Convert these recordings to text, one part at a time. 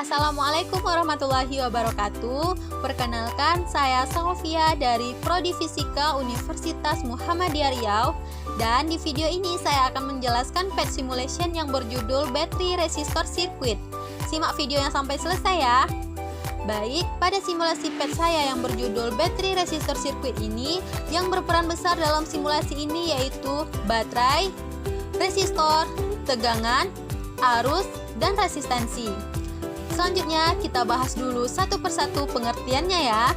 Assalamualaikum warahmatullahi wabarakatuh. Perkenalkan, saya Sofia dari Prodi Fisika Universitas Muhammadiyah Riau. Dan di video ini saya akan menjelaskan PET simulation yang berjudul Battery Resistor Circuit. Simak videonya sampai selesai ya. Baik, pada simulasi PET saya yang berjudul Battery Resistor Circuit ini, yang berperan besar dalam simulasi ini yaitu baterai, resistor, tegangan, arus, dan resistansi. Selanjutnya kita bahas dulu satu persatu pengertiannya ya.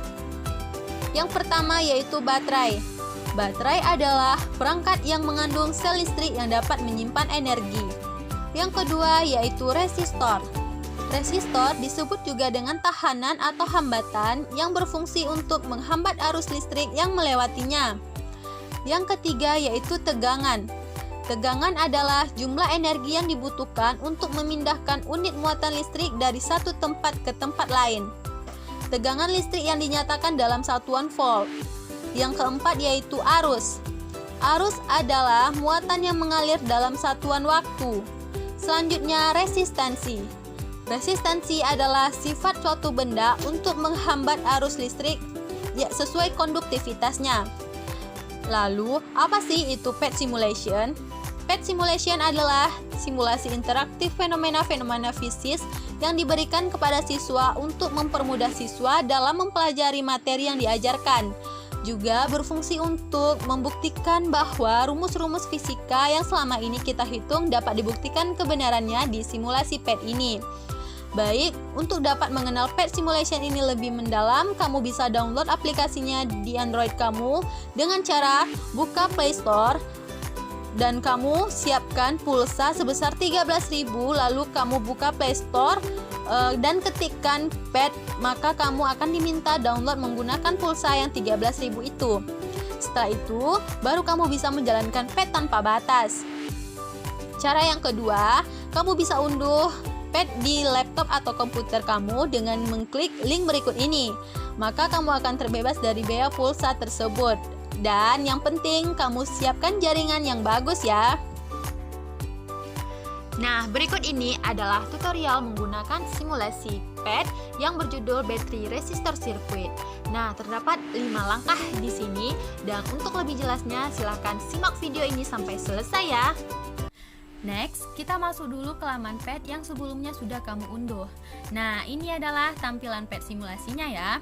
Yang pertama yaitu baterai. Baterai adalah perangkat yang mengandung sel listrik yang dapat menyimpan energi. Yang kedua yaitu resistor. Resistor disebut juga dengan tahanan atau hambatan yang berfungsi untuk menghambat arus listrik yang melewatinya. Yang ketiga yaitu tegangan. Tegangan adalah jumlah energi yang dibutuhkan untuk memindahkan unit muatan listrik dari satu tempat ke tempat lain. Tegangan listrik yang dinyatakan dalam satuan volt. Yang keempat yaitu arus. Arus adalah muatan yang mengalir dalam satuan waktu. Selanjutnya resistansi. Resistansi adalah sifat suatu benda untuk menghambat arus listrik sesuai konduktivitasnya. Lalu, apa sih itu PET simulation? PET simulation adalah simulasi interaktif fenomena-fenomena fisik yang diberikan kepada siswa untuk mempermudah siswa dalam mempelajari materi yang diajarkan. Juga berfungsi untuk membuktikan bahwa rumus-rumus fisika yang selama ini kita hitung dapat dibuktikan kebenarannya di simulasi PET ini. Baik, untuk dapat mengenal PET simulation ini lebih mendalam, kamu bisa download aplikasinya di Android kamu dengan cara buka Play Store dan kamu siapkan pulsa sebesar 13.000, lalu kamu buka Play Store dan ketikkan PET, maka kamu akan diminta download menggunakan pulsa yang 13.000 itu. Setelah itu, baru kamu bisa menjalankan PET tanpa batas. Cara yang kedua, kamu bisa unduh PET di laptop atau komputer kamu dengan mengklik link berikut ini. Maka kamu akan terbebas dari biaya pulsa tersebut. Dan yang penting, kamu siapkan jaringan yang bagus ya. Nah, berikut ini adalah tutorial menggunakan simulasi PET yang berjudul Battery Resistor Circuit. Nah, terdapat 5 langkah di sini dan untuk lebih jelasnya silahkan simak video ini sampai selesai ya. Next, kita masuk dulu ke laman PET yang sebelumnya sudah kamu unduh. Nah, ini adalah tampilan PET simulasinya ya.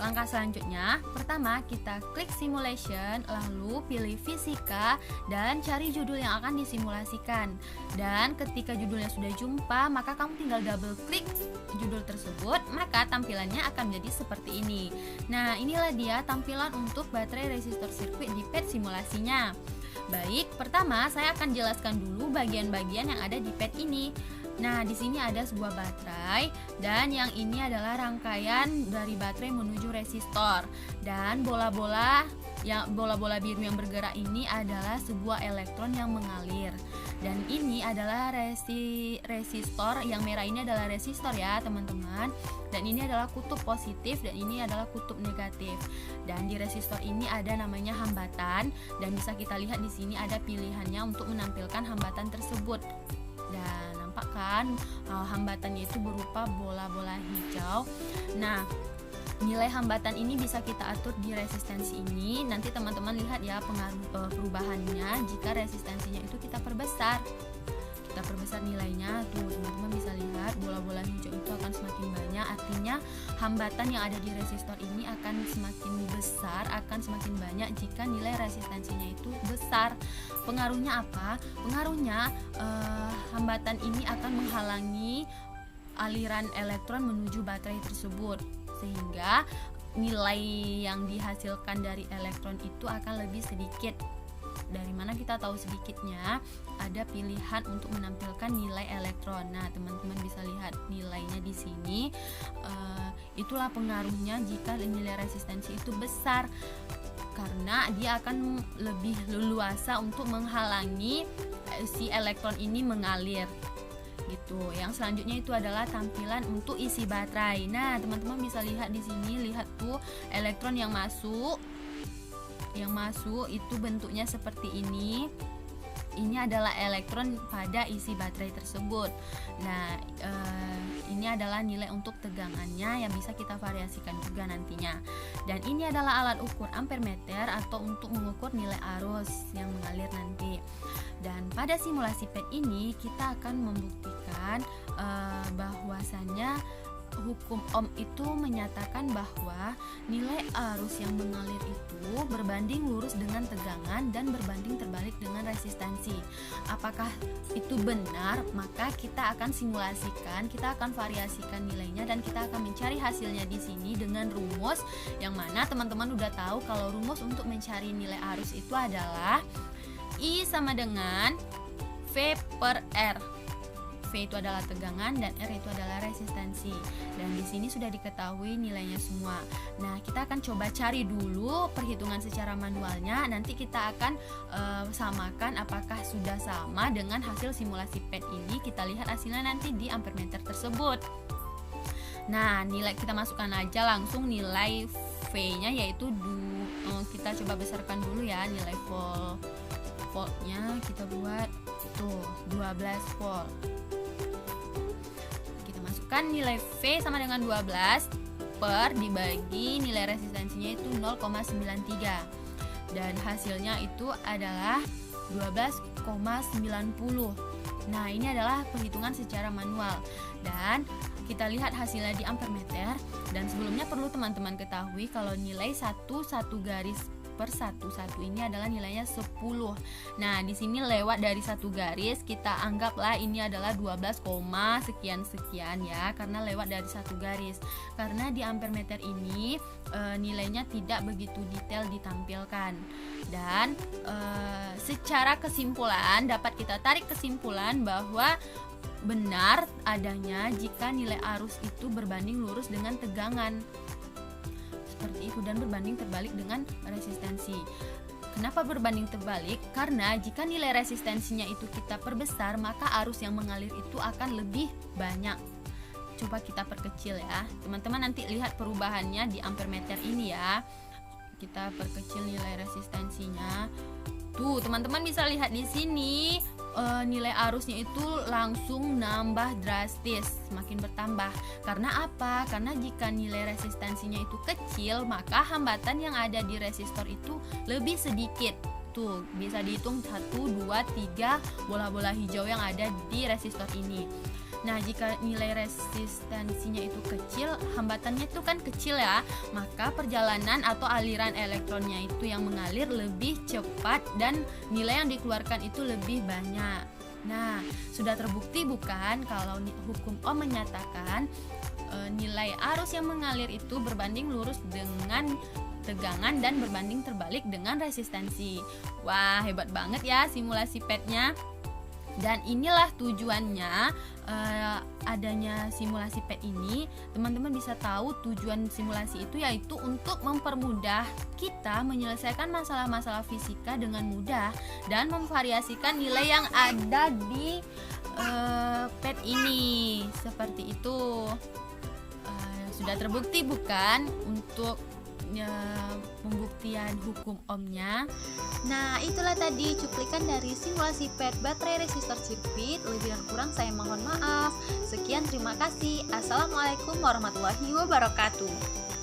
Langkah selanjutnya, pertama kita klik simulation, lalu pilih fisika dan cari judul yang akan disimulasikan. Dan ketika judulnya sudah jumpa, maka kamu tinggal double klik judul tersebut, maka tampilannya akan menjadi seperti ini. Nah, inilah dia tampilan untuk baterai resistor sirkuit di PET simulasinya. Baik, pertama saya akan jelaskan dulu bagian-bagian yang ada di PET ini. Nah, di sini ada sebuah baterai dan yang ini adalah rangkaian dari baterai menuju resistor. Dan bola-bola biru yang bergerak ini adalah sebuah elektron yang mengalir. Dan ini adalah resistor, yang merah ini adalah resistor ya teman-teman. Dan ini adalah kutub positif dan ini adalah kutub negatif. Dan di resistor ini ada namanya hambatan dan bisa kita lihat di sini ada pilihannya untuk menampilkan hambatan tersebut. Dan nampak kan hambatannya itu berupa bola-bola hijau. Nah, nilai hambatan ini bisa kita atur di resistansi ini. Nanti teman-teman lihat ya pengaruh perubahannya jika resistansinya itu kita perbesar. Kita perbesar nilainya tuh teman-teman bisa lihat bola-bola hijau itu akan semakin banyak, artinya hambatan yang ada di resistor ini akan semakin besar, akan semakin banyak jika nilai resistansinya itu besar. Pengaruhnya apa? Pengaruhnya hambatan ini akan menghalangi aliran elektron menuju baterai tersebut, sehingga nilai yang dihasilkan dari elektron itu akan lebih sedikit. Dari mana kita tahu sedikitnya? Ada pilihan untuk menampilkan nilai elektron. Nah, teman-teman bisa lihat nilainya di sini. Itulah pengaruhnya jika nilai resistansi itu besar, karena dia akan lebih leluasa untuk menghalangi si elektron ini mengalir. Gitu. Yang selanjutnya itu adalah tampilan untuk isi baterai. Nah, teman-teman bisa lihat di sini, lihat tuh elektron yang masuk itu bentuknya seperti ini. ini adalah elektron pada isi baterai tersebut. Nah, ini adalah nilai untuk tegangannya yang bisa kita variasikan juga nantinya. Dan ini adalah alat ukur ampermeter atau untuk mengukur nilai arus yang mengalir nanti. Dan pada simulasi PET ini kita akan membuktikan bahwasannya hukum Ohm itu menyatakan bahwa nilai arus yang mengalir itu berbanding lurus dengan tegangan dan berbanding terbalik dengan resistansi. Apakah itu benar? Maka kita akan simulasikan, kita akan variasikan nilainya dan kita akan mencari hasilnya di sini dengan rumus yang mana teman-teman udah tahu kalau rumus untuk mencari nilai arus itu adalah I sama dengan V per R. V itu adalah tegangan dan R itu adalah resistansi. Dan di sini sudah diketahui nilainya semua. Nah, kita akan coba cari dulu perhitungan secara manualnya. Nanti kita akan samakan apakah sudah sama dengan hasil simulasi PET ini. Kita lihat hasilnya nanti di ampermeter tersebut. Nah, nilai kita masukkan aja langsung nilai V-nya yaitu kita coba besarkan dulu ya nilai voltnya. Kita buat tuh 12 volt. Kan nilai V sama dengan 12 per dibagi nilai resistansinya itu 0,93 dan hasilnya itu adalah 12,90. Nah, ini adalah perhitungan secara manual dan kita lihat hasilnya di ampermeter. Dan sebelumnya perlu teman-teman ketahui kalau nilai satu garis per satu ini adalah nilainya 10. Nah, di sini lewat dari satu garis kita anggaplah ini adalah 12, sekian ya, karena lewat dari satu garis. Karena di ampermeter ini nilainya tidak begitu detail ditampilkan. Dan secara kesimpulan dapat kita tarik kesimpulan bahwa benar adanya jika nilai arus itu berbanding lurus dengan tegangan. Seperti itu, dan berbanding terbalik dengan resistansi. Kenapa berbanding terbalik? Karena jika nilai resistansinya itu kita perbesar, maka arus yang mengalir itu akan lebih banyak. Coba kita perkecil ya. Teman-teman nanti lihat perubahannya di ampermeter ini ya. Kita perkecil nilai resistansinya. Tuh, teman-teman bisa lihat di sini nilai arusnya itu langsung nambah drastis, semakin bertambah. Karena apa? Karena jika nilai resistansinya itu kecil, maka hambatan yang ada di resistor itu lebih sedikit. Tuh, bisa dihitung 1, 2, 3 bola-bola hijau yang ada di resistor ini. Nah, jika nilai resistansinya itu kecil, hambatannya itu kan kecil ya, maka perjalanan atau aliran elektronnya itu yang mengalir lebih cepat dan nilai yang dikeluarkan itu lebih banyak. Nah, sudah terbukti bukan kalau hukum Ohm menyatakan nilai arus yang mengalir itu berbanding lurus dengan tegangan dan berbanding terbalik dengan resistansi. Wah, hebat banget ya simulasi PET-nya. Dan inilah tujuannya adanya simulasi PET ini. Teman-teman bisa tahu tujuan simulasi itu yaitu untuk mempermudah kita menyelesaikan masalah-masalah fisika dengan mudah dan memvariasikan nilai yang ada di PET ini. Seperti itu. Sudah terbukti bukan untuk pembuktian hukum Ohm-nya. Nah, itulah tadi cuplikan dari simulasi PET baterai resistor sirkuit. Lebih dan kurang saya mohon maaf. Sekian, terima kasih. Assalamualaikum warahmatullahi wabarakatuh.